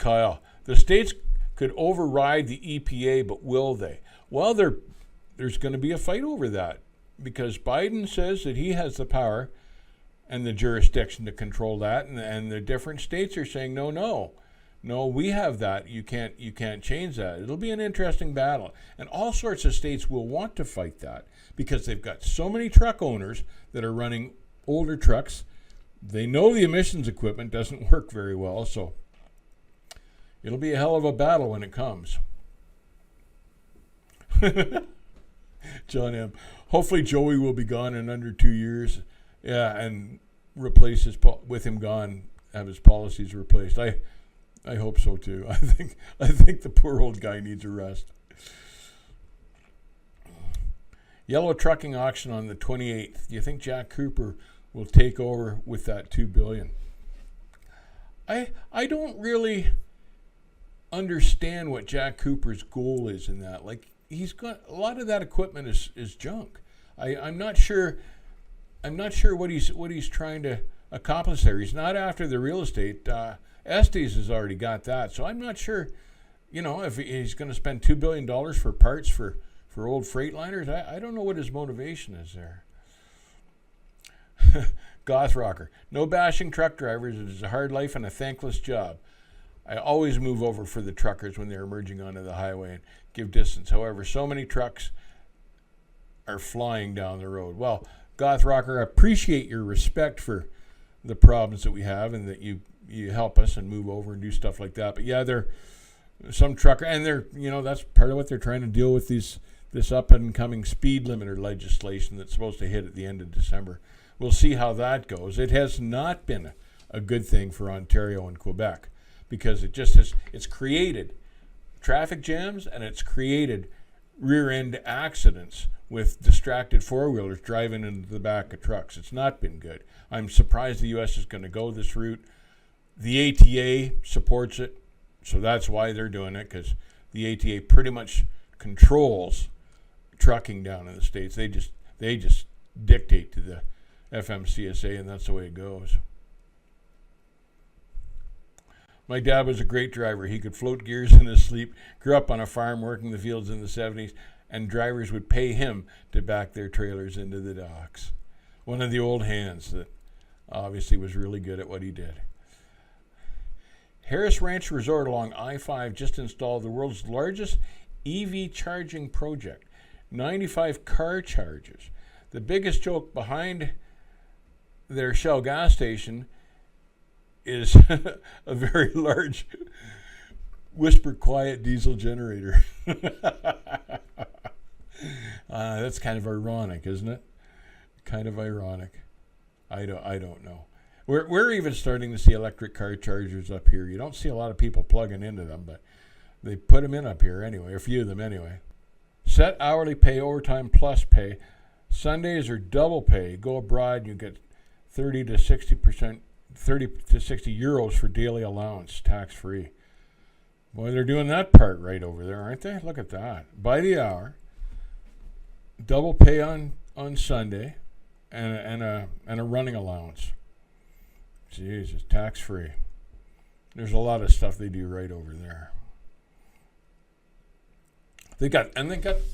Kyle, the states could override the EPA, but will they? Well, there's going to be a fight over that because Biden says that he has the power and the jurisdiction to control that, and the different states are saying no, we have that. You can't change that. It'll be an interesting battle, and all sorts of states will want to fight that because they've got so many truck owners that are running older trucks. They know the emissions equipment doesn't work very well, so it'll be a hell of a battle when it comes. John M. Hopefully Joey will be gone in under 2 years. Yeah, and replace with him gone, have his policies replaced. I hope so too. I think the poor old guy needs a rest. Yellow trucking auction on the 28th. Do you think Jack Cooper will take over with that $2 billion? I don't really understand what Jack Cooper's goal is in that. Like, he's got a lot of that equipment is junk. I'm not sure what he's trying to accomplish there. He's not after the real estate. Estes has already got that, so I'm not sure, if he's going to spend $2 billion for parts for old Freightliners. I don't know what his motivation is there. Goth Rocker. No bashing truck drivers. It is a hard life and a thankless job. I always move over for the truckers when they're emerging onto the highway and give distance. However, so many trucks are flying down the road. Well, Goth Rocker, I appreciate your respect for the problems that we have and that you help us and move over and do stuff like that. But yeah, they're some trucker, and they're that's part of what they're trying to deal with, this up and coming speed limiter legislation that's supposed to hit at the end of December. We'll see how that goes. It has not been a good thing for Ontario and Quebec because it's created traffic jams and it's created rear end accidents with distracted four-wheelers driving into the back of trucks. It's not been good. I'm surprised the U.S. is going to go this route. The ATA supports it, so that's why they're doing it, because the ATA pretty much controls trucking down in the States. They just dictate to the FMCSA, and that's the way it goes. My dad was a great driver. He could float gears in his sleep, grew up on a farm working the fields in the 70s, and drivers would pay him to back their trailers into the docks. One of the old hands that obviously was really good at what he did. Harris Ranch Resort along I-5 just installed the world's largest EV charging project, 95 car chargers. The biggest joke behind their Shell gas station is a very large whisper quiet diesel generator. That's kind of ironic, isn't it? Kind of ironic. I don't know. We're even starting to see electric car chargers up here. You don't see a lot of people plugging into them, but they put them in up here anyway, a few of them anyway. Set hourly pay, overtime plus pay. Sundays are double pay. Go abroad, you get 30 to 60 euros for daily allowance, tax-free. Boy, they're doing that part right over there, aren't they? Look at that. By the hour, double pay on Sunday, and a running allowance. Jesus, tax-free. There's a lot of stuff they do right over there.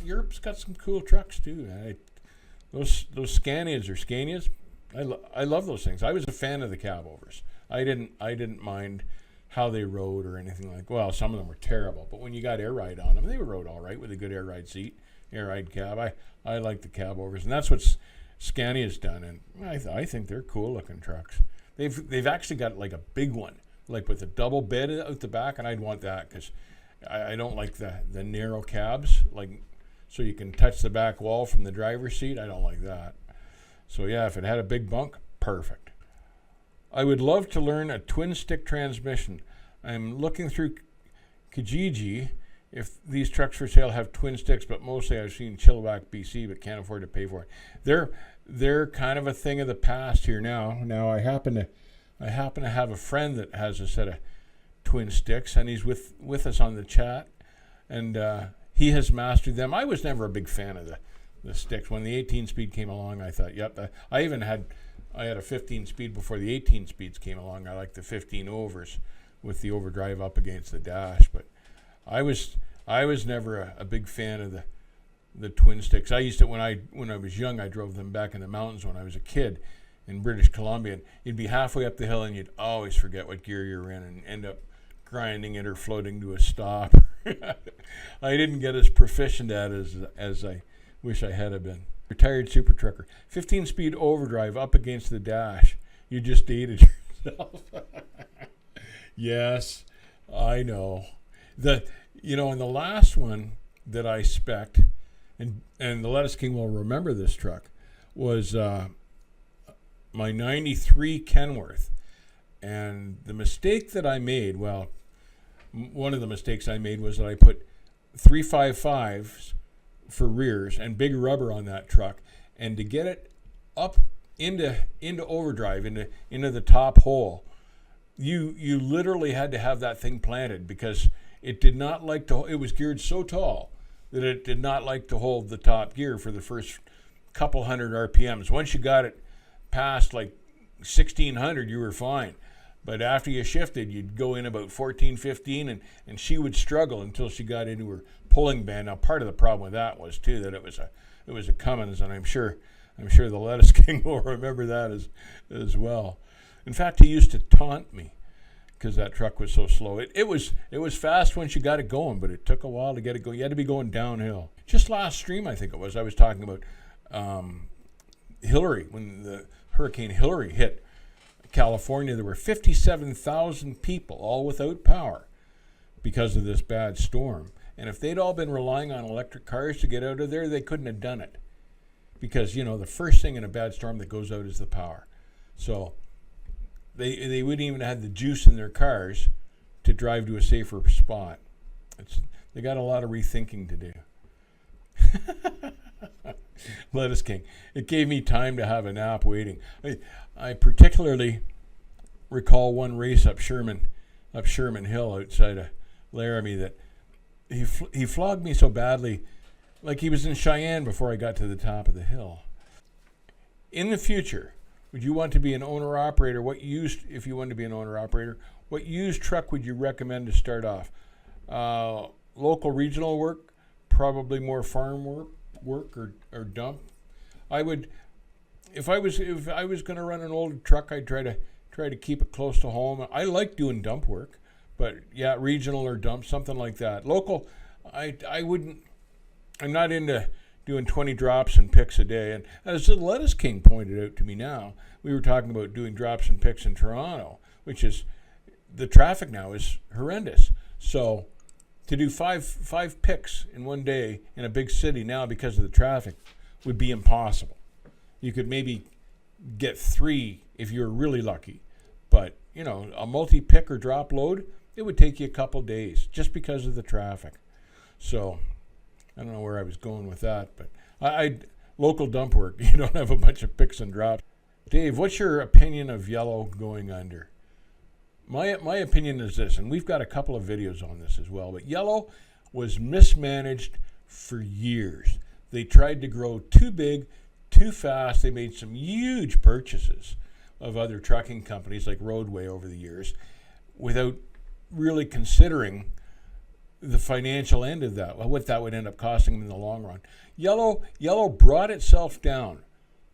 Europe's got some cool trucks too. Those Scanias or Scanias, I love those things. I was a fan of the cab-overs. I didn't mind how they rode or anything like. Well, some of them were terrible, but when you got air ride on them, they rode all right with a good air ride seat, air ride cab. I like the cab-overs, and that's what Scania's done, and I think they're cool looking trucks. They've actually got like a big one, like with a double bed out the back, and I'd want that because I don't like the narrow cabs, like so you can touch the back wall from the driver's seat. I don't like that. So yeah, if it had a big bunk, perfect. I would love to learn a twin stick transmission. I'm looking through Kijiji if these trucks for sale have twin sticks, but mostly I've seen Chilliwack, BC, but can't afford to pay for it. They're kind of a thing of the past here now. Now I happen to have a friend that has a set of twin sticks, and he's with us on the chat, and he has mastered them. I was never a big fan of the sticks. When the 18-speed came along, I thought, yep. I had a 15-speed before the 18 speeds came along. I like the 15 overs with the overdrive up against the dash. But I was never a big fan of the twin sticks. I used to when I was young. I drove them back in the mountains when I was a kid in British Columbia. And you'd be halfway up the hill and you'd always forget what gear you're in and end up grinding it or floating to a stop. I didn't get as proficient at it as I wish I had been. Retired super trucker, 15-speed overdrive up against the dash. You just dated yourself. Yes, I know. And the last one that I spec'd, and the Lettuce King will remember this truck, was my 93 Kenworth. And the mistake that I made, one of the mistakes I made was that I put 355s for rears and big rubber on that truck, and to get it up into overdrive, into the top hole, you literally had to have that thing planted, because it did not like to. It was geared so tall that it did not like to hold the top gear for the first couple hundred RPMs. Once you got it past like 1600, you were fine. But after you shifted, you'd go in about 14, 15, and she would struggle until she got into her pulling band. Now, part of the problem with that was too that it was a Cummins, and I'm sure the Lettuce King will remember that as well. In fact, he used to taunt me because that truck was so slow. It was fast once you got it going, but it took a while to get it going. You had to be going downhill. Just last stream, I think it was, I was talking about Hillary. When the Hurricane Hillary hit California, there were 57,000 people all without power because of this bad storm. And if they'd all been relying on electric cars to get out of there, they couldn't have done it, because the first thing in a bad storm that goes out is the power. So they wouldn't even have the juice in their cars to drive to a safer spot. They got a lot of rethinking to do. Lettuce King. It gave me time to have a nap waiting. I particularly recall one race up Sherman Hill outside of Laramie that he flogged me so badly, like he was in Cheyenne before I got to the top of the hill. In the future, would you want to be an owner-operator? If you wanted to be an owner-operator, what used truck would you recommend to start off? Local regional work, probably more farm work or dump. If I was going to run an old truck, I'd try to keep it close to home. I like doing dump work, but yeah, regional or dump, something like that. Local, I wouldn't. I'm not into doing 20 drops and picks a day. And as the Lettuce King pointed out to me now, we were talking about doing drops and picks in Toronto, which is, the traffic now is horrendous. So to do five picks in one day in a big city now because of the traffic would be impossible. You could maybe get 3 if you're really lucky. But, a multi-pick or drop load, it would take you a couple days just because of the traffic. So I don't know where I was going with that, but local dump work, you don't have a bunch of picks and drops. Dave, what's your opinion of yellow going under? My opinion is this, and we've got a couple of videos on this as well, but yellow was mismanaged for years. They tried to grow too big, too fast. They made some huge purchases of other trucking companies like Roadway over the years without really considering the financial end of that, what that would end up costing them in the long run. Yellow brought itself down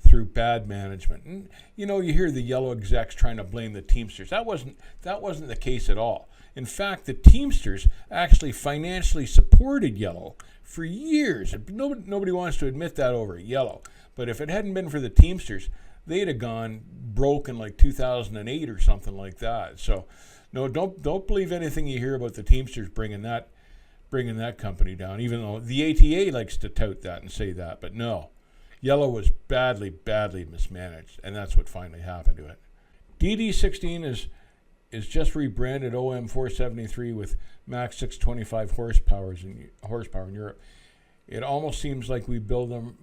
through bad management. And you hear the yellow execs trying to blame the Teamsters. That wasn't the case at all. In fact, the Teamsters actually financially supported yellow for years. Nobody wants to admit that over at yellow. But if it hadn't been for the Teamsters, they'd have gone broke in like 2008 or something like that. So no, don't believe anything you hear about the Teamsters bringing that company down, even though the ATA likes to tout that and say that. But no, yellow was badly mismanaged, and that's what finally happened to it. DD16 is just rebranded OM473 with max 625 horsepower in Europe. It almost seems like we build them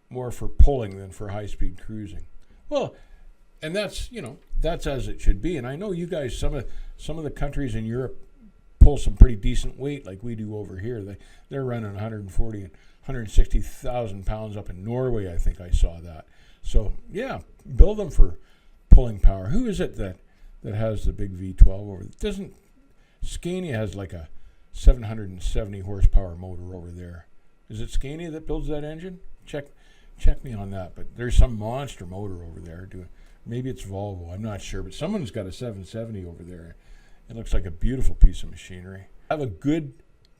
more for pulling than for high-speed cruising. Well, and that's as it should be. And I know you guys, some of the countries in Europe pull some pretty decent weight like we do over here. They're running 140 and 160,000 pounds up in Norway. I think I saw that. So yeah, build them for pulling power. Who is it that has the big V12 over it. Doesn't Scania has like a 770 horsepower motor over there? Is it Scania that builds that engine? Check me on that. But there's some monster motor over there. Maybe it's Volvo. I'm not sure. But someone's got a 770 over there. It looks like a beautiful piece of machinery. Have a good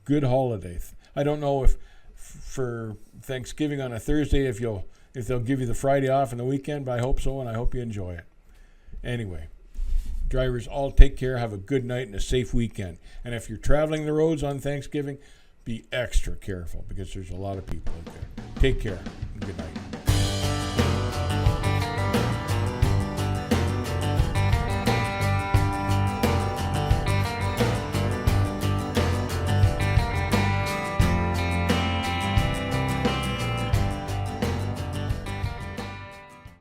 holiday. I don't know if for Thanksgiving on a Thursday if they'll give you the Friday off and the weekend, but I hope so, and I hope you enjoy it. Anyway, drivers, all take care. Have a good night and a safe weekend. And if you're traveling the roads on Thanksgiving, be extra careful because there's a lot of people out there. Take care and good night.